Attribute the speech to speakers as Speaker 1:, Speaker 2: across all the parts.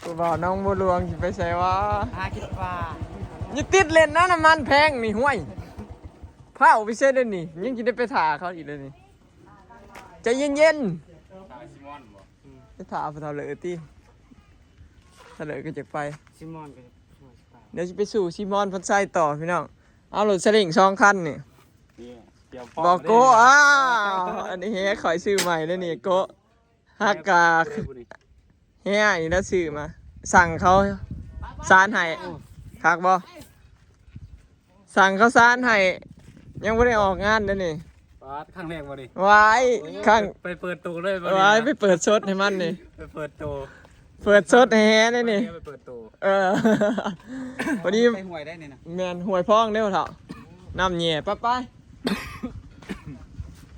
Speaker 1: กูบอกน้องบัวหลวงสิไปใส่วะ
Speaker 2: คิดว่า
Speaker 1: ยังติดเล่นนะน้ำมันแพงนี่ห่วยผ้าออกไปเส้นเลยนี่ยังจะได้ไปถ่าเขาอีกเลยนี่ใจเย็นๆไปถ่าไปเท่าเลยตีเท่าเลยก็จะไป
Speaker 2: ซิมอนไป
Speaker 1: เดี๋ยวจะไปสู่ซิมอนพันไซต่อพี่น้องเอารถสลิง2 คันนี่บอกโก้อันนี้เฮ้ขอยซื้อใหม่เลยนี่โก้ฮักกาเฮ้นี่แล้วซื้อมาสั่งเขาซานให้คักบ่สั่งเขาซานให้ยังไม่ได้ออกงานเลยนี่
Speaker 3: ข้างแรกมาดิ
Speaker 1: ไว้ข้าง
Speaker 3: ไปเปิดตัวเลย
Speaker 1: ไว้ไปเปิดชดให้มันนี่
Speaker 3: ไปเปิดตัว
Speaker 1: เปิดชดให้แฮเลยนี่
Speaker 3: ไปเปิดตัว
Speaker 1: พอดี
Speaker 2: ไปห่วยได้เนี่ยนะ
Speaker 1: แมนหวยพ้องเด้อเถอะน้ำเหี่ยไป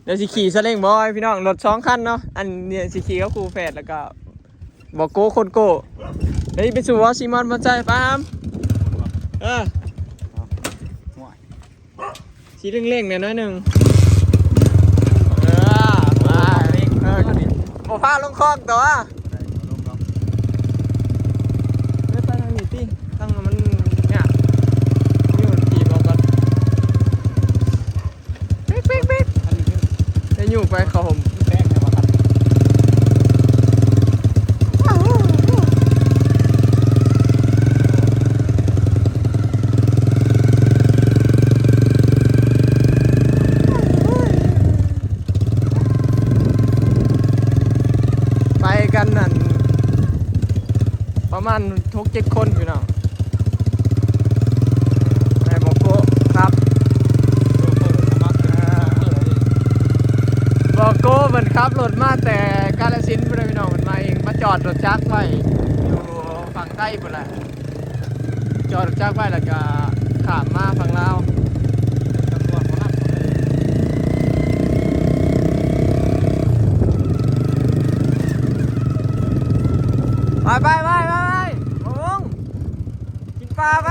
Speaker 1: เดี๋ยวสิขี่ซาเล้งบอยพี่น้องรถ2 คันเนาะอันเนี่ยสิขี่ก็ครูแฝดแล้วก็บอกโก้คนโก้เดี๋ยวไปสู่วอซิมอนมาใจปามสีเร่งๆเนี่ยน้อยหนึ่งมาโอ้ผ้าลงคลองตัวไม่ไปทางนี้ติทางมันเนี่ยนี่มันขี่บอกก่อนปิ๊กจะอยู่ไปเขาผมแป้งเนี่ยมาครับกันนั่นประมาณ6-7 คนอยู่เนาะไอ้บอกโก้ครับบอกโก้มันขับรถมาแต่กาฬสินธุ์พุ่นพี่น้องมันมาเองมาจอดรถจักรไว้อยู่ฝั่งใต้พุ่นแหละจอดรถจักรไว้แล้วก็ข้ามมาฝั่งลาวไปลุงกินปลาไป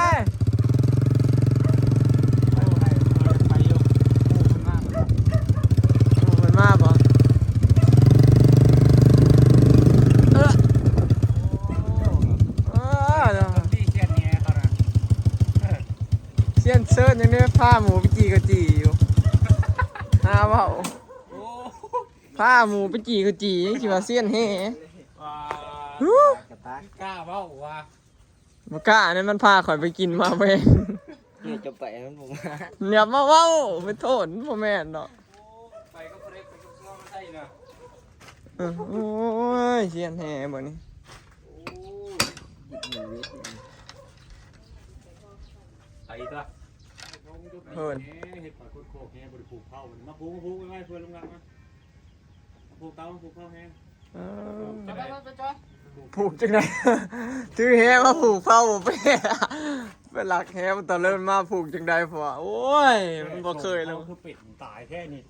Speaker 1: มันมากปะเสี้ยนเซิร์นยังได้ผ้าหมูไปจีกะจีอยู่น้าเปล่าผ้าหมูไปจีกะจียังคิดว่าเสี้ยนแห่
Speaker 3: กล้าเบ้าว่ะ
Speaker 1: มากล้าเนี่ยมันพาข่อยไปกินมาเว้ย
Speaker 2: เนี่ยจะไปมันผม
Speaker 1: เนี่ยมาเว้าไปโทษพ่อแม่เนาะ
Speaker 3: ไปก็พอได้ไปก็ซ้อมได้นะ
Speaker 1: โอ้ยเชียนแห่บ่นี่
Speaker 3: ไปตัว
Speaker 1: เพิ่น
Speaker 3: เห็ดปากโคกแห้บริผูกเข้ามันมาผูกไว้เพื่อนลงรังมาผูกเต้าผูกเข้าแห้
Speaker 1: ผูกจังไดถือแห่มาผูกเฝ้าไปเป็นหลักแห่มันตอนเริ่มมาผูกจังไดพอโอ้ยมันบ่เคยเลย
Speaker 3: คือเป็ดตายแค่นี้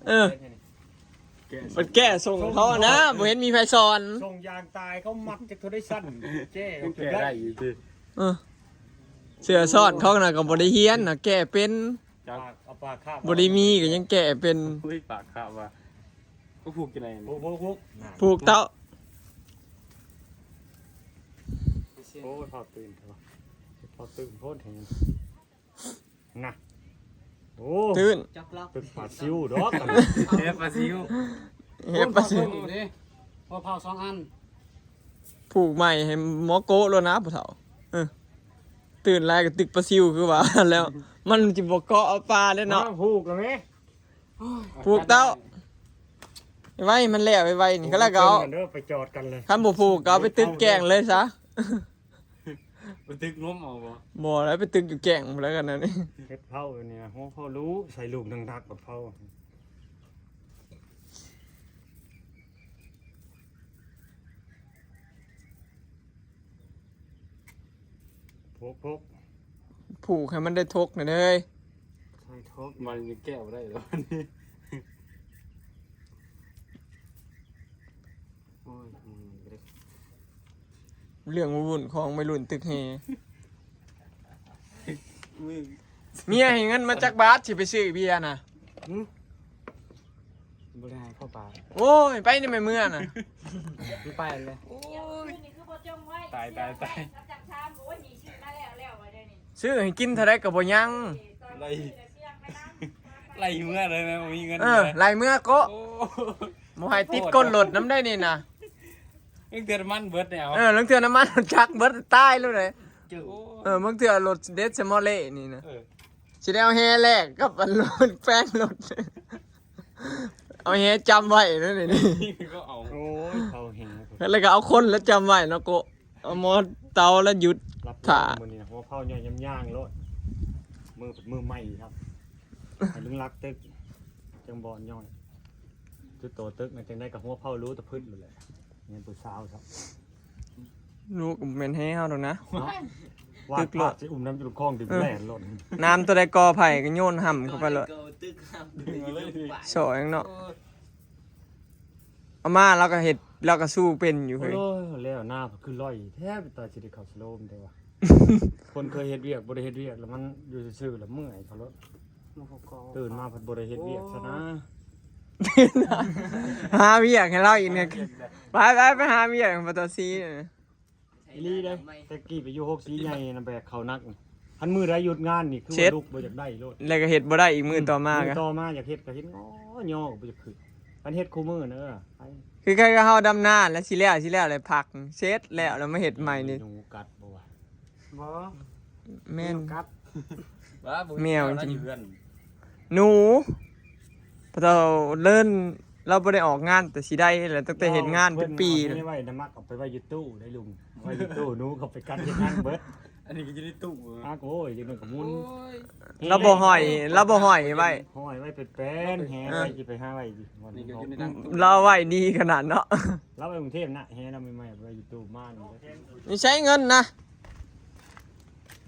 Speaker 1: มันแก้ส่งเขานะบ่เห็นมีไฟสอน
Speaker 3: ส่งยางตายเขามัดจะเขาได้สั้นแก้ได้อยู่สิ
Speaker 1: เสือซ่อนเขาน่ะก็บ่ได้เฮียนน่ะแก้เป็น
Speaker 3: เอาปากคาบ
Speaker 1: บ่ได้มีก็ยังแก้เป็น
Speaker 3: คุยปากคาบว่าก็ผูกยังไง
Speaker 1: ผูกเต้า
Speaker 3: โอ้พอตื่นโคตรเห็นนะโอ้
Speaker 1: ตื่น
Speaker 3: เป็นปลาซิวดอกเฮ็ดปลาซิว
Speaker 2: พอเผา2 อัน
Speaker 1: ผูกใหม่ให้หมอโก้แล้วนะผู้เฒ่าตื่นแรกก็ตึกปลาซิวคือว่าแล้วมันจิบ่เกาะเอาปลาเลยเนาะ
Speaker 3: ผูกแล้วไหม
Speaker 1: ผูกเต้าไว้มันแล้วไว้นี่ก็แล้วก็เอา
Speaker 3: ไปจอดกันเลย
Speaker 1: คันบ่ผูกก็เอาไปตึกแกงเลยซะ
Speaker 3: ไปตึกล้มเอาบ่
Speaker 1: บ่แล้วไปตึกอยู่แกงแล้วกันนะนี่
Speaker 3: เฮ็ดเผาเนี่ยโหพ่อรู้ใส่ลูกดักๆกับเผาพก
Speaker 1: ผูกให้มันได้ทกหน่อยเด้ย
Speaker 3: ใช่ทกมันยังแก้บ่ได้หรอนี่โอ้ย
Speaker 1: เรื่องวุ่นของไม่รุ่นตึกเฮเมียให้เงินมาจากบาทสิไปซื้อเบียร์น่ะ
Speaker 2: บริหารเข้าป่า
Speaker 1: โอ้ยไปนี่ไม่เมื่อน่ะ
Speaker 2: ไม่ไปเลย
Speaker 4: นี่คือพ่อจ้อง
Speaker 2: าย
Speaker 4: จากชามโอ้ยมีชื่อมาแล้วว่าเดี๋ยวนี้
Speaker 1: ซื้อให้กินเท่าไรก็บ่ยัง
Speaker 2: ไล่เมื่อเลยนะมีเงิน
Speaker 1: ไล่เมื่อโกะ
Speaker 2: โอ้
Speaker 1: บ่ให้ติดก้นรถน้ำได้นี่นะ
Speaker 2: ยังเดือดมันเบิดแนว
Speaker 1: ลังเทื่อน้ำมันจักเบิดตายแล้วเลย
Speaker 2: โอ้
Speaker 1: บางเทื่อรถเดซมอลเล่นี่นะ สิได้เอาแฮแรกกับอันรถแป้งรถเอาแฮจำไว้นั่นนี่
Speaker 2: นี่ก็เอา
Speaker 3: โอ้ยเขาแหง
Speaker 1: แล้วก็เอาคนแล้วจำไว้เนาะโกะเอาหมอเตาแล้วหยุด
Speaker 3: รับ
Speaker 1: ถ่า
Speaker 3: มือนี่หัวเผาย่อยย่างๆรถมือใหม่ครับให้ลึงรักตึกจังบอลย่อยจุดโตตึกมันจังได้กับหัวเผารู้แตะพื้นเลยเงินปืนสาวครับ
Speaker 1: ลูกแม่นให้เฮาดอกนะ
Speaker 3: วาดภาพสิอุ้มน้ำจุดคลองดิบแหล่หล่น
Speaker 1: น้ำตัวใดกอไผ่ก็โยนห่ำเข้าไปเลย
Speaker 2: ตึกครับ
Speaker 1: สอยเนาะเอามาเราก็เฮ็ดเราก็สู้เป็นอยู่
Speaker 3: โอ้
Speaker 1: เฮ้ย
Speaker 3: ยแล้วหน้าคือร้อยแทบตายสิได้เข้าสโลมได้ว่ะ คนเคยเฮ็ดเวียกบ่ได้เฮ็ดเวียกแล้วมันอยู่ซื่อๆแล้วเมื่อยเขารถตื่นมาเพิ่นบ่ได้เฮ็ดเวียกซะนะ
Speaker 1: หาเวียกให้เราอีกเนี่ยไปหาเวียกปตซีเนี่ย
Speaker 3: อีหลีเด้แต่กี้ไปอยู่6สีใหญ่น่ะแบกเขานักอันมือใดหยุดงานนี่คือว่าลุกบ่อยากได้โลด
Speaker 1: แล้วก็เฮ็ดบ่ได้อีกมื้อต่อมา
Speaker 3: มื
Speaker 1: ก็
Speaker 3: ต่อมาอยากเฮ็ดก็เฮ็ดง้อย่อบ่อยากขึ้นมันเฮ็ดคู่มือเด้อไป
Speaker 1: คือใครก็เฮาดำนาแล้วสิแล้วเลยพักเสร็จแล้วมาเฮ็ดใหม่นี่
Speaker 3: หนูกัดบ่วะ
Speaker 2: บ่
Speaker 1: แม่น
Speaker 3: กัด
Speaker 2: ว่า
Speaker 1: แมวจริง
Speaker 2: เพื่อน
Speaker 1: หนูพอเราเลิ่นเราบ่ได้ออกงานแต่สิได้แหละตั้งแต่เฮ็ดงานเป็นปี
Speaker 3: เล
Speaker 1: เลย ย
Speaker 3: ไว้น้ำมักเอาไปไว้อยู่ตู้ได้ลุงไว้อยู่ตู้หนูเขาไปกัดเฮ็ดงานเบิด
Speaker 2: อันนี้ก็จะได้ตู้
Speaker 3: อ้าโอ้ยจังได๋ก็มุน
Speaker 1: เราบ่ห้อยไว้
Speaker 3: ห้อยไว้เป็นแหไว้สิไปหาไว้ดิวัน
Speaker 2: นี่
Speaker 3: นี้
Speaker 2: ก็อยู่ในนั้น
Speaker 1: เราไว้ดีขนาดเนาะ
Speaker 3: เราไปกรุงเทพนะแหเราใหม่ๆไปอยู่ตู้ม่าน
Speaker 1: นี่ใช้เงินนะ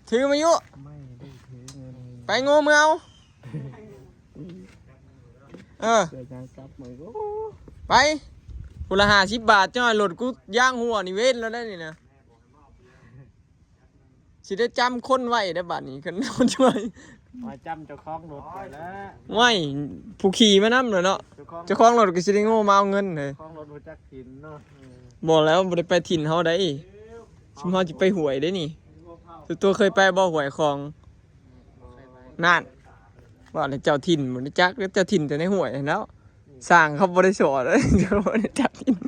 Speaker 1: ถือมายุ
Speaker 3: ไม่ได้ถือเงิน
Speaker 1: ไปงูมือเอา
Speaker 3: เกิดการกลับมือก็
Speaker 1: ไปกูละ50 บาทจ้อยรถกูย่างหัวนี่เว้นแล้วได้นี่นะสิได้จำคนไว้ได้บัดนี้กันช่วย
Speaker 3: มาจำเจ้าของรถไปแล้ว
Speaker 1: ไว้ผู้ขี่มานำเนาะเจ้าของรถก็สิได้โง่มาเอาเงินเลย
Speaker 3: ของรถรู้จักถิ่นเนาะ
Speaker 1: บอกแล้วบ่ได้ไปถิ่นเฮาได้ชิมเฮาสิไปหวยได้นี่ตัวเคยไปบ่หวยของนั่นว่าแล้วเจ้าถิ่นบ่ได้จักแล้วเจ้าถิ่นแต่ในหวยแล้วสร้างเขาบ่ได้สอนเลยเจ้าบ่ได้จักถิ่น2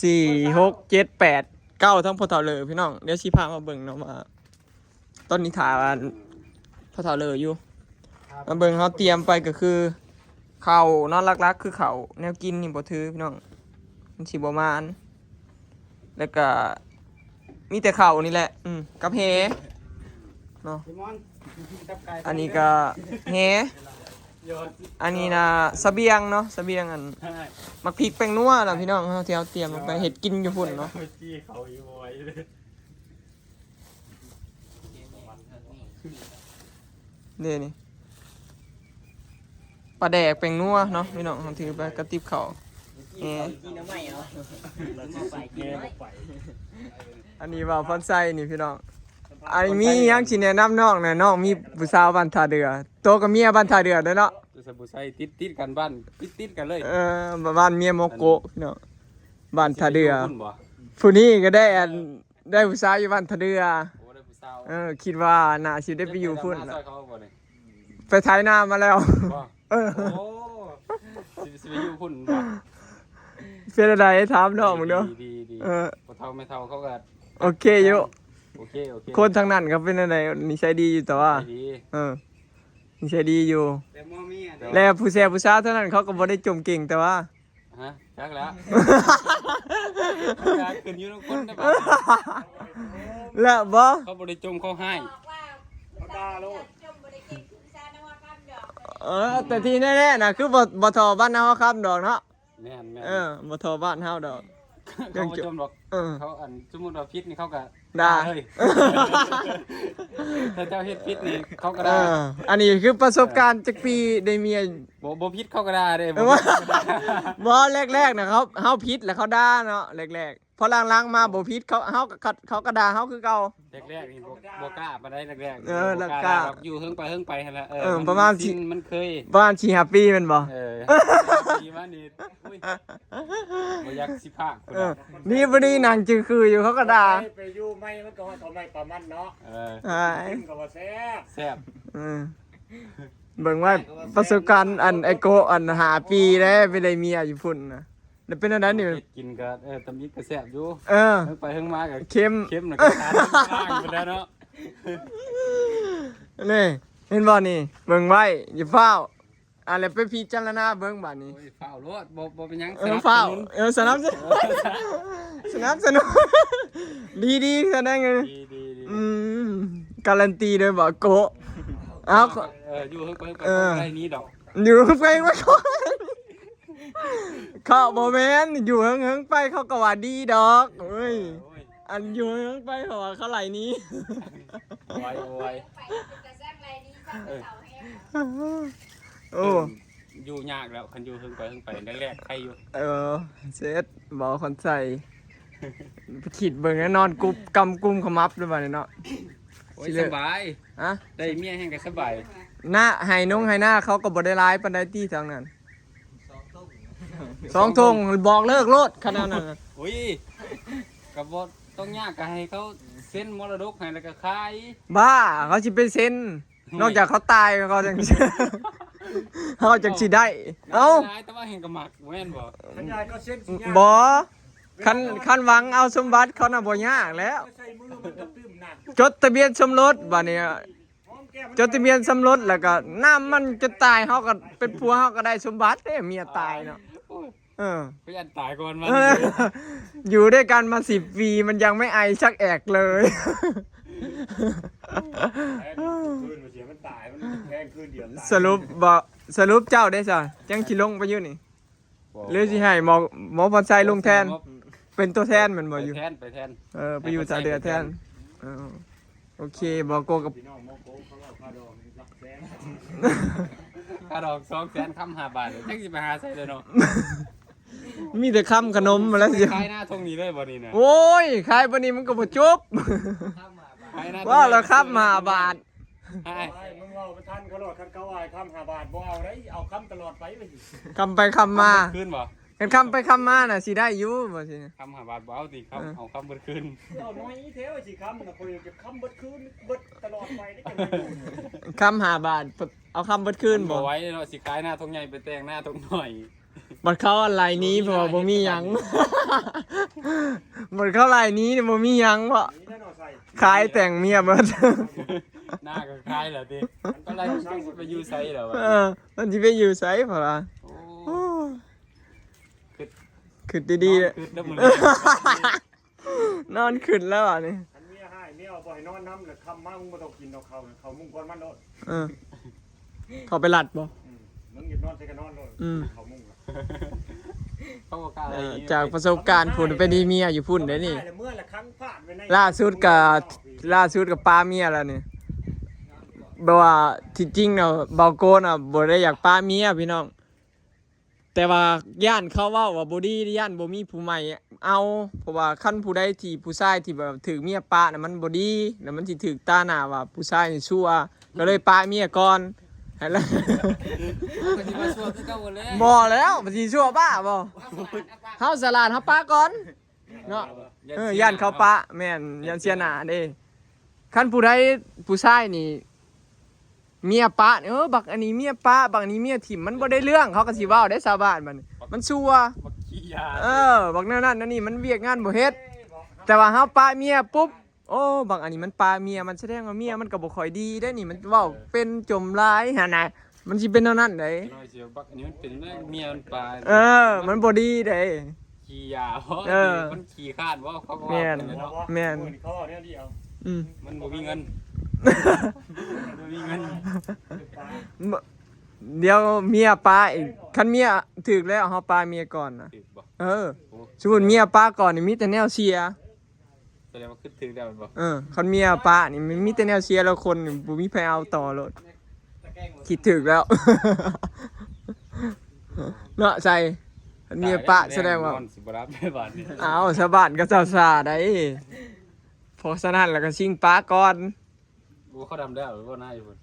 Speaker 1: 4 6 7 8 9ทั้งพ่อเฒ่าเลยพี่น้องเดี๋ยวสิพามาเบิ่งเนาะว่าต้นนี้ถาว่าพ่อเฒ่าเลยอยู่มาเบิ่งเฮาเตรียมไปก็คือข้าวนอนลักๆคือข้าวแนวกินนี่บ่ถือพี่น้องมันสิบ่มานแล้วก็มีแต่ข้าวนี่แหละกับเฮเนาะ
Speaker 2: พี่มอนจับไก่
Speaker 1: อันนี้ก็เฮอันนี้นะเสบียงเนาะเสบียงอันมักพริกแป้งนัวล่ะพี่น้องเฮาที่เฮาเตรียมลงไปเฮ็ดกินอยู่พุ่นเนาะ
Speaker 3: จี้เขาอีบอยเลย
Speaker 1: เด้นี่ปลาแดกแป้งนัวเนาะพี่น้องเฮาถือไปกระติบข้าวเฮ
Speaker 2: กินน้ำไม่เอาไปกิน
Speaker 3: แม่
Speaker 2: น้ำ
Speaker 3: บอกไป
Speaker 1: อันนี้ว่าฟอนไซนี่พี่น้องอันนี้มีหยังสิแนะนำน้องนะน้องมีผู้สาวบ้านท่าเรือโตกับเมียบ้านท่าเรือเด้อเนาะ
Speaker 2: สบู่ใส่ติดกันบ้านติดกันเลย
Speaker 1: บ้านเมียโมโกะพี่น้องบ้านท่าเรือ
Speaker 2: คุณบ่
Speaker 1: ผู้นี้ก็ได้ได้ผู้สาวอยู่บ้านท่าเรือ
Speaker 2: โอ้ได้ผู้สาว
Speaker 1: คิดว่าน่าสิได้ไปอยู่พุ่น
Speaker 2: ซ
Speaker 1: ล่ะ
Speaker 2: อยเขาบ่เนี่ย
Speaker 1: ไปไถนามาแล้ว
Speaker 2: บ่
Speaker 1: เออ
Speaker 2: โอ้สิไปอยู่พุ่นบ่
Speaker 1: เป็นอะไรถามน้องมึงเด้อ
Speaker 2: ดี
Speaker 1: เออ
Speaker 2: บ่เท่าไม่เท่าเขาก็
Speaker 1: โอเคอยู่
Speaker 2: โอเค
Speaker 1: คนทางนั้นก็เป็นอะไรนิสัยดีอยู่แต่ว่า
Speaker 2: ดี
Speaker 1: นิสัยดีอยู่
Speaker 2: แต่มอมีอ่ะ
Speaker 1: แล้วผู้แซ่ผู้สาวเท่านั้นเขาก็บ่ได้จมเก่งแต่ว่า
Speaker 2: ฮะจักแล้วอยากขึ้นอยู่นำคนได้บ่
Speaker 1: แล้วบ่
Speaker 2: เขาบ่ได้จมเขาให้
Speaker 4: บอกว่าจมบริเก่งคือซานว่าคำดอก
Speaker 1: แต่ที่แน่ๆน่ะคือบ่ทอบ้านเฮาครับดอกเนาะ
Speaker 2: แม่น
Speaker 1: บ่ทอบ้านเฮาดอก
Speaker 2: เขาบ่จมหรอก
Speaker 1: เออ
Speaker 2: เขาอันสมมุติว่าพิษนี่เขาก็
Speaker 1: ด่า
Speaker 2: เลยถ้าเจ้าเฮ็ดพิษนี่เขาก็
Speaker 1: เอ
Speaker 2: ได้
Speaker 1: อันนี้คือประสบการณ์จักปีได้เมีย
Speaker 2: บ่พิษเขาก็ได้เด้
Speaker 1: เออว่า บ่แรกๆนะเขาเฮาผิดแล้วเขาด่าเนาะแรก พอล้างๆมาบ่พิษเขากระดาเฮาคือเก่า
Speaker 2: แรกๆนี่บ่กล้ามาได้แรกๆ
Speaker 1: เออ
Speaker 2: บ่
Speaker 1: กล้า
Speaker 2: หรอกอยู่เฮิงไปหั่นแหละ
Speaker 1: ประมาณ
Speaker 2: จริงมันเคย
Speaker 1: บ้านชีแฮปปี้แมันบ่
Speaker 2: ดีมานี่อุ้ยบ่อยากสิพากคน
Speaker 1: เออนี่บ่ดีนางจือคืออยู่เขากระดา
Speaker 3: ไปอยู่ไม่มันก็ว่าทำไมประมันเนาะ
Speaker 1: ใช่
Speaker 3: กินก็ว่าแซ่บ
Speaker 2: แซ่บ
Speaker 1: เบิ่งว่าประสบการณ์อันไอโกอันหาปีแล้วไปได้เมียอยู่พุ่นนะแล้วเป็นอันนั้นนี่
Speaker 2: เฮ็ดกินก็ตำอีกก็แซ่บอยู่
Speaker 1: เออ
Speaker 2: เฮิงไปเฮิงมาก็
Speaker 1: เข้ม
Speaker 2: เข้มน่ะก็ทานข้างไปแล้วเนาะ
Speaker 1: นี่เห็นบ่นี่เบิ่งไว้อย่าเฝ้าวอะไรไปพิจารณาเบิ่งบัดนี้
Speaker 2: โอ้ยฝ้าวโลดบ่เป็นหยัง
Speaker 1: เฝ้าวสนับสนุนสนับสนุนดีๆแสดงไง
Speaker 2: ดี
Speaker 1: การันตีโดยบ่โกะเอา
Speaker 2: อยู่เฮิงไป
Speaker 1: เออ
Speaker 2: ได้นี้ดอก
Speaker 1: อยู่ไปไว้ก่อนเขาบ่แม่นอยู่เฮิงๆไปเขาก็ว่าดีดอกเอ้ย
Speaker 2: โอ้ย
Speaker 1: อันอยู่เฮิงๆไปเขาว่าเขาไหลนี้
Speaker 2: โอ้ย
Speaker 4: ไปเป็นกระแซงไรนี้ฟังเสาแห้ง
Speaker 1: โอ้
Speaker 2: อยู่ยากแล้วคันอยู่เฮิงไปแรกๆใครอยู่
Speaker 1: เซตบอกคนใส่ไปขีดเบิ่งแล้วนอนกุบกำกุมขมับด้วยบ่เนี่ยเนาะ
Speaker 2: โอ้ย
Speaker 1: สิเล
Speaker 2: ส
Speaker 1: ย
Speaker 2: บาย
Speaker 1: อะ
Speaker 2: ได้เมียแห่งก็สบาย
Speaker 1: หน้าไห้นงไห้หน้าเขาก็บ่ได้ร้ายปานใดที่ทางนั้นสองทงบอกเลิกโลดขนาดนั้นน่ะ
Speaker 2: อุ้ยก็บ่ต้องยากก็ให้เขาเซ็นมรดกให้แล้วก็ขาย
Speaker 1: บ้าเขาสิเป็นเซนนอกจากเขาตายเขาจัง เขาจังสิได้เอ้า
Speaker 2: แต่ว่าเห็นก็มักแม่นบ่
Speaker 3: ขันยายก็เส้นสิยา
Speaker 1: บ่คันหวังเอาสมบัติเขาน่ะบ่ยากแล้ว
Speaker 3: ใส่มือมันก็ตื้มหนัก
Speaker 1: จดทะเบียนสมรสบัดนี้
Speaker 3: หอมแก้ม
Speaker 1: จดทะเบียนสมรสแล้วก็น้ำมันจะตายเขาก็เป็นผัวเขาก็ได้สมบัติเด้เมียตายเนาะ
Speaker 2: โอ้ย
Speaker 1: เออ
Speaker 2: พยันตายก่อนมัน
Speaker 1: เออ อยู่ด้วยกันมา10 ปีมันยังไม่ไอชักแอกเลย
Speaker 3: คืนมาเสียมันตายมันแพงคืนเดียวตาย
Speaker 1: สรุปเจ้าได้ซะจังสิลงไปอยู่นี่หรือสิให้หมอพรชัยลงแทน เป็นตัวแทนแมันบ่อยู่
Speaker 2: ไปแทน
Speaker 1: ไปอยู่สาเดือแทนเออโอเคบ่โกกับ
Speaker 3: พี่น้องโมโกเขาเอาค่าดอกรับแสน
Speaker 2: ค่าดอก200,000คำ5 บาทจังสิไปหาใส่เลยเนาะ
Speaker 1: มีแต่คำขนมมาแล้วสิ
Speaker 2: ขายหน้าทงนี้เลยบ่นี่นะ
Speaker 1: โอ้ยขายบ่นี้มันก็บ่จบ
Speaker 2: ขายหน้
Speaker 1: ว่าแล้วครับมาบาท
Speaker 2: ไอ้
Speaker 3: ไอ้มึงเอาไปทันเขาหลอดคันเขาเอาคำ5 บาทบ่เอาได้เอาคำตลอดไปสิ
Speaker 1: คำไปคำมา
Speaker 2: คืนบ่
Speaker 1: กันคำไปคำมาน่ะสิได้อยู่บ่สิ
Speaker 2: คำ5 บาทบ่เอาติครับเอาคำเบิดคืน
Speaker 3: เอาน้อยเท่าสิคำนะคอยจะคำเบิดคืนเบิดตลอดไปได้จังไงอยู่
Speaker 1: คำ5 บาทเอาคำเบิดคืนบ่
Speaker 2: ไว้เนาะสิขายหน้าทงใหญ่ไปแต่งหน้าทงหน่อย
Speaker 1: บัดเขาอะไรนี้เพราะว่าบ่มีหยัง บัดเขาอะไรนี้นี่บ่มีหยังบ่
Speaker 3: นี่แน่นอนใส่
Speaker 1: ขายแต่งเมียเบิด
Speaker 2: หน้าก็คล้ายเหรอติก็ไรจังสิไปอยู่ไสเหรอวะ
Speaker 1: มันสิไปอยู่ไสพ่อล่ะ
Speaker 2: โอ้
Speaker 1: ขึ้นดีๆเลย
Speaker 2: คือแล้วมึง
Speaker 1: นอนขึ้นแล้วอ่ะนี่
Speaker 3: อันเมียให้เมียเอาบ่ให้นอนน้ำเลยคำมามึงบ่ต้องกินเอาเขามุ่งก่อนมันโลด
Speaker 1: เออเขาไปหลัดบ่
Speaker 3: มึงหยิบนอนใส่กันนอนโลดเขามุ่ง
Speaker 2: เขาบอกกล้าอะไรอย่างงี้
Speaker 1: จากประสบการณ์พุ่นไปดีเมียอยู่พุ่นเด้นี่
Speaker 3: เมื่อละครั้งผ่านไปใน
Speaker 1: ล่าสุดกับป้าเมียแล้วนี่แบบว่าที่จริงเนาะเบาโกน่ะบ่ได้อยากป้าเมียพี่น้อง แต่ว่าย่านเขาเว้าว่าบ่ดีย่านบ่มีผู้ใหม่เอาเพราะว่าคันผู้ใดที่ผู้ชายที่แบบถือเมียป้าน่ะมันบ่ดีแล้วมันสิถูกตาหน้าว่าผู้ชายนี่ชั่วก็เลยป้าเมียก่อนให้แล้ว
Speaker 2: ก็สิมาช่วยคือเก่าหมดเลย
Speaker 1: บ่แล้วมันสิชั่วป้าบ่เฮาสลาดเฮาป้าก่อนเนาะย่านเขาป้าแม่นย่านเสียหน้าเด้คันผู้ใดผู้ชายนี่เมียป้าบักอันนี้เมียป้าบักอันนี้เมียถิ่มมันบ่ได้เรื่องเขาก็สิเว้าได้ชาวบ้านมันชั่ว
Speaker 2: บักขี้ยา
Speaker 1: บักนั่นนั่นนี่มันเวียกงานบ่เฮ็ดแต่ว่าเฮาป้าเมียปุ๊บโอ้บักอันนี้มันป้าเมียมันแสดงว่าเมียมันก็บ่ค่อยดีได้นี่มันเว้าเป็นจมร้ายหั่นน่ะมันสิเป็นเท่านั้นได้
Speaker 2: น้อยเสียวบักอันนี้มันเป็นเมียมันปลา
Speaker 1: มันบ่ดีได้
Speaker 2: ขี้ยาเพราะมันขี้คาดว่าเขาก็
Speaker 1: แม่
Speaker 2: ว่าน เนาะ
Speaker 1: แม่น
Speaker 3: เขาเอาเนี่ยเดียว
Speaker 2: มันบ่มีเงินบ่มีเงิน
Speaker 1: เดี๋ยวเมียป้าอีกคันเมียถึกแล้วเฮาป้าเมียก่อนนะ
Speaker 2: ถือบ่
Speaker 1: สมมุติเมียป้าก่อนนี่มีแต่แนวเชียร์
Speaker 2: แสดงว่าขึ้นถือได้บ่
Speaker 1: คันเมียป้านี่มันมีแต่แนวเชียร์แล้วคนนี่บ่มีใครเอาต่อโลดคิดถึกแล้ว เนาะใส่ เมียปะแสดงว่า
Speaker 2: นอนสิบรับในบ้านนี่
Speaker 1: เอาสะบานก็ซาได้เพราะฉะนั้นแล้วก็ชิงปลาก่อน
Speaker 2: กูเขาดำได้หรือว่าหน้าอยู่บน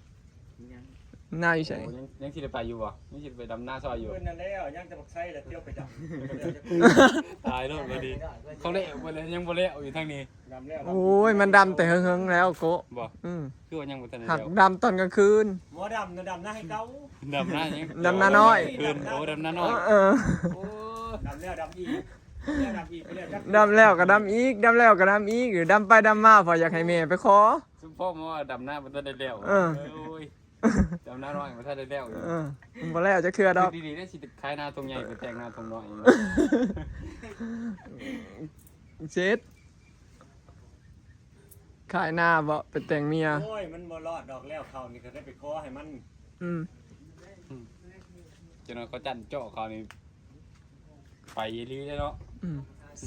Speaker 1: น่าอยู่ใช่
Speaker 2: ยังคิดไปอยู่บ่ยังคิดไปดำหน้าซอยอยู่
Speaker 3: เพิ่นนั่นแล้วยังจะบักไส้แล้วเที่ยวไปด
Speaker 2: ตายแล้วพอดีเขาเละไปเลยยังบ่เละอยู่ทางนี้
Speaker 3: ำดำแล้ว
Speaker 1: โอ้ยมันดำแต่เฮิงๆแล้วโกะ
Speaker 2: บ่
Speaker 1: อืม
Speaker 2: คือว่ายังบ่ทันได้
Speaker 1: หัก
Speaker 2: แล้ว
Speaker 1: ดำตอนกลางคืน
Speaker 3: หมอดำนะดำหน้าให้เกา
Speaker 2: ดำหน้ายัง
Speaker 1: ดำหน้าน้อย
Speaker 2: คืนโอ้ดำหน้าน้อย
Speaker 1: เออ
Speaker 2: โอ้
Speaker 3: ดำแล้วดำอีกแล้วดำอีกไปเลย
Speaker 1: ดำแล้วก็ดำอีกดำแล้วก็ดำอีกหรือดำไปดำมาพออยากให้แม่ไปขอ
Speaker 2: ซุมพ่อมาว่าดำหน้ามันทันได้แล้ว
Speaker 1: เออ
Speaker 2: โอ้ยดำหน้าน้อยมันทันได้แล้วอยู่
Speaker 1: เออบ่แล้วจะเคลือดอก
Speaker 2: ดีๆได้สิคล้ายหน้าตรงใหญ่ไปแต่งหน้าตรงน้อย
Speaker 1: เจ็ดขายหน้าบ่ไปแต่งเมีย
Speaker 3: โอ้ยมันบ่รอดดอกแล้วเขานี่ก็ได้ไปขอให้มัน
Speaker 1: อืม
Speaker 2: จนเขาจันเจาะเขานี่ไปยีรีได้เนาะ
Speaker 1: อืม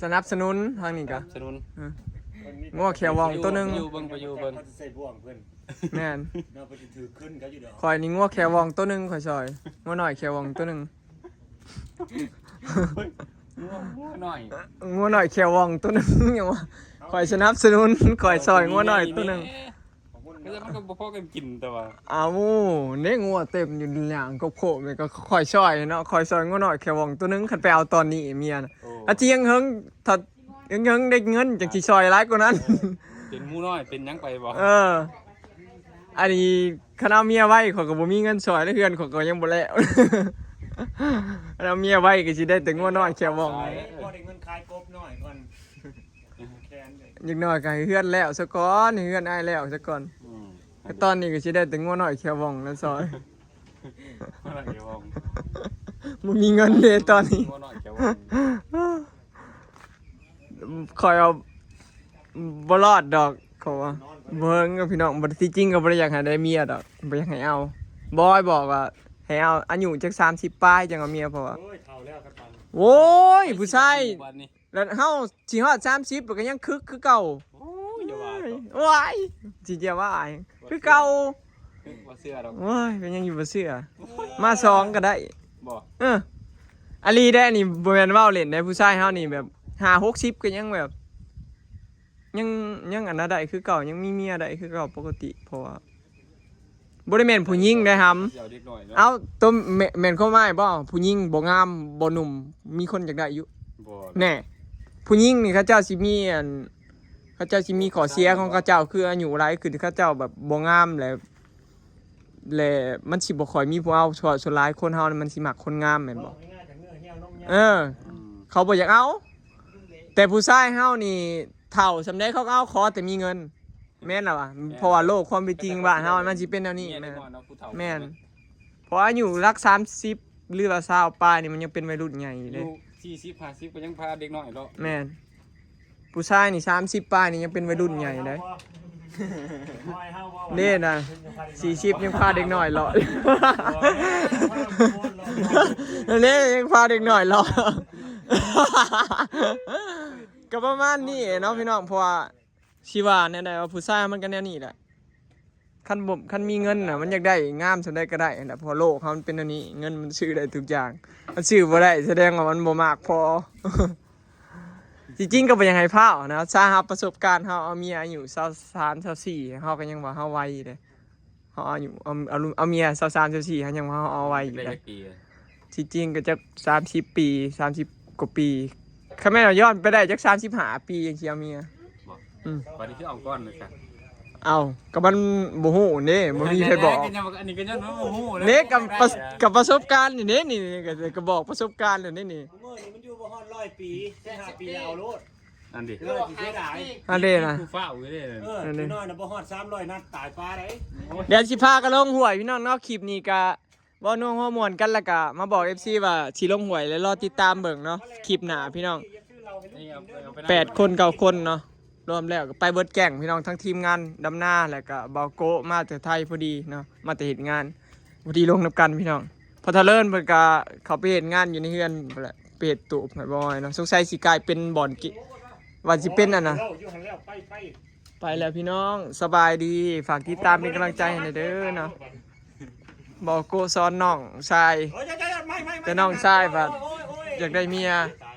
Speaker 1: สนับสนุนทางนี้ก็
Speaker 2: สนุน
Speaker 1: ง้อเขียววองตัวหนึง
Speaker 2: อยู่เบิ่งไปอยู่เบิ่ง
Speaker 3: เขาจะใส่บ่วงเพิ่น
Speaker 1: แม่น
Speaker 3: เนาะเพิ่นสิถือขึ้นเขาอยู่ดอก
Speaker 1: ข่อยนี่ง้อแคววองตัวหนึงข่อยซอยง้อหน่อยแคววองตัวหนึง
Speaker 2: หน่อย
Speaker 1: ง้อหน่อยแคววองตัวหนึง อย่างว่าข่อยสนับสนุนข่อยซอยง้อหน่อยตัวหนึง
Speaker 3: ของมัน
Speaker 2: ก็จะมันก็บ่พอกันกินแต่ว่า
Speaker 1: อ้าวเด้งัวเต็มอยู่หลังก็โผล่ไปก็ข่อยซอยเนาะข่อยซอยง้อหน่อยแคววองตัวหนึงคันไปเอาตอนนี้เมียน่ะ
Speaker 2: โอ้
Speaker 1: อาเจียงเฮิงถ้าเฮิงได้เงินจังสิซอยหลายกว่านั้น
Speaker 2: เป็นหมูน้อยเป็นหยังไปบ่
Speaker 1: เออ อันนี้คณะเมียไว้ข่อยก็บ่มีเงินซอยแล้วเฮือนข่อยก็ยังบ่แล้ว แล้วเมียไว้ก็สิได้แต่งัวน้อยแคววอง
Speaker 3: พอได้เงินขายกบหน่อยก่อนแค้นเลย
Speaker 1: อย่างน้อยก็ให้เฮือนแล้วซะก่อนให้เฮือนอ้ายแล้วซะก่อน
Speaker 2: อืม
Speaker 1: แต่ตอนนี้ก็สิได้แต่งัวน้อยแคววองแล้วซอย
Speaker 2: อะไรเดี๋ยวว่า
Speaker 1: บ่มีเงินเด้ตอนนี้
Speaker 2: หมูน้อยแค่ว่า
Speaker 1: คอยเอาบ่รอดดอกเขาว่าเบิ่งกับพี่น้องบ่ที่จริงก็บ่ได้อยากให้ได้เมียดอกบ่อยากให้เอาบอยบอกว่าให้เอาอายุจัก30ปลายจังเอาเมียเพราะว่า
Speaker 3: โอ้ยเฒ่าแล้วกันปัง
Speaker 1: โอ้ยผู้ชาย
Speaker 2: บ้านนี้
Speaker 1: แล้วเฮาสิฮอด30ก็ยังคึกคือเก่า
Speaker 2: โอ้ยอย่าว่าต่อ
Speaker 1: ว้ายสิเจียว่าอายคือเก่า
Speaker 2: ว่าเสื้อดอก
Speaker 1: โอ้ยก็ยังอยู่บ่เชื่อมาสองก็ได้
Speaker 2: บ่
Speaker 1: อาลีได้นี่บ่แม่นเว้าเล่นได้ผู้ชายเฮานี่แบบ5-60ก็ยังแบบยังอันนั้นได้คือเก่ายังมีเมียได้คือเก่าปกติเพราะว่าบ่ได้แม่นผู้หญิงได้หำ
Speaker 2: เดี๋ยวเด็กหน่อยเนาะ
Speaker 1: เอาตัวแม่นเข้ามาบ่ผู้หญิงบ่งามบ่หนุ่มมีคนอยากได้อยู่
Speaker 2: บ่
Speaker 1: แน่ผู้หญิงนี่เขาเจ้าสิมีอันเขาเจ้าสิมีข้อเสียของเขาเจ้าคืออายุหลายขึ้นเขาเจ้าแบบบ่งามและมันสิบ่ค่อยมีผู้เอาส่วนหลายคนเฮานี่มันสิมักคนงามแม่นบ่
Speaker 3: ง่ายๆจากเนื้อเหี่ยวนมยา
Speaker 1: เออ เขาบ่อยากเอา แต่ผู้ชายเฮานี่เฒ่าสำได้เขาก็เอาขอแต่มีเงิน แม่นล่ะวะเพราะว่าโลกความเป็นจริงบ้านเฮามันสิเป็นแนวนี้
Speaker 2: แม่
Speaker 1: แม่น
Speaker 2: เนาะผู้เฒ่า
Speaker 1: แม่นเพราะอายุรัก30หรือว่า20ปลายนี่มันยังเป็นวัยรุ่นใหญ่อยู่
Speaker 2: อ
Speaker 1: เลย
Speaker 2: ยู่40 50ก็ยังพาเด็กน้อยเนาะ
Speaker 1: แม่นผู้ชายนี่30ปลายนี่ยังเป็นวัยรุ่นใหญ่เลยเด้น่ะ40ยังพาเด็กน้อยเลาะ นี่ยังพาเด็กน้อยเลาะ ก็ประมาณนี้เนาะพี่น้องเพราะว่าชีว่าแน่ๆว่าผู้ชายมันก็แนวนี้แหละคันมีเงินน่ะมันอยากได้งามสุดได้ก็ได้แต่พอโลกเขามันเป็นอันนี้เงินมันซื้อได้ทุกอย่างมันซื้อบ่ได้แสดงว่ามันบ่มากพอ จริงๆก็บ่อยังให้พาวนะถ้าหาประสบการณ์เฮาเอาเมียอายุ23 24เฮาก็ยังว่าเฮาไวเด้เฮาอายุเอาเมีย23 24เฮายังว่าเฮาเอาไวอยู่
Speaker 2: ได้
Speaker 1: เด้
Speaker 2: จักปี
Speaker 1: ที่จริงก็จะ30 ปี30กว่าปีถ้าแม่นเราย้อนไปได้จัก35 ปียังสิเอาเมีย
Speaker 2: วันนี้คือเอาก้อนเลยค่ะ
Speaker 1: เอาก็มันบ่ฮู้เด้บ่มีใครบอก
Speaker 2: อันนี้ก็ยังโอ้โห
Speaker 1: เด้กับประสบการณ์นี่เด้นี่ก็บอกประสบการณ์เลยนี่
Speaker 3: เมื่อนี้มันอยู่บ่ฮอด100ปี5ปีเอาโลด
Speaker 2: อันดิ
Speaker 3: เลิกสิเสียดาย
Speaker 1: อันเด้นะ
Speaker 2: ผู้เฝ้าอยู่เด้
Speaker 3: พี่น้อยน่ะบ่ฮอด300นัดตายปลาได้
Speaker 1: เดี๋ยวสิพากันลงหวยพี่น้องเนาะคลิปนี้ก็บ่นัวหัวม่วนกันแล้วก็มาบอก FC ว่าสิลงหวยแล้วรอติดตามเบิ่งเนาะคลิปหน้าพี่น้อง
Speaker 2: นี่เอาไป
Speaker 1: 8คน9คนเนาะรวมแล้วก็ไปเบิดแก่งพี่น้องทั้งทีมงานดำหน้าแล้วก็เบาโกะมาแต่ไทยพอดีเนาะมาแต่เฮ็ดงานพอดีลงนํกันพี่น้องพอทะเลินเพิ่นก็เขาไปเฮ็ดงานอยู่ในเฮือนนั่นแหละไปเฮ็ดตูบให้บ่อยเนาะสงสัยสิกลายเป็นบ่อนกิว่าสิเป็นอันน่ะ
Speaker 3: อยู่หันแล้วไป
Speaker 1: ไปแล้วพี่น้องสบายดีฝากติดตามเป็นกำลังใจให้หน่อยเด้อเนาะบอกโกซ้อนน้องชาย
Speaker 3: โอ้ยไม่
Speaker 1: แต่น้องชายบัด
Speaker 3: โอ้ย
Speaker 1: อยากได้เมีย
Speaker 3: ตาย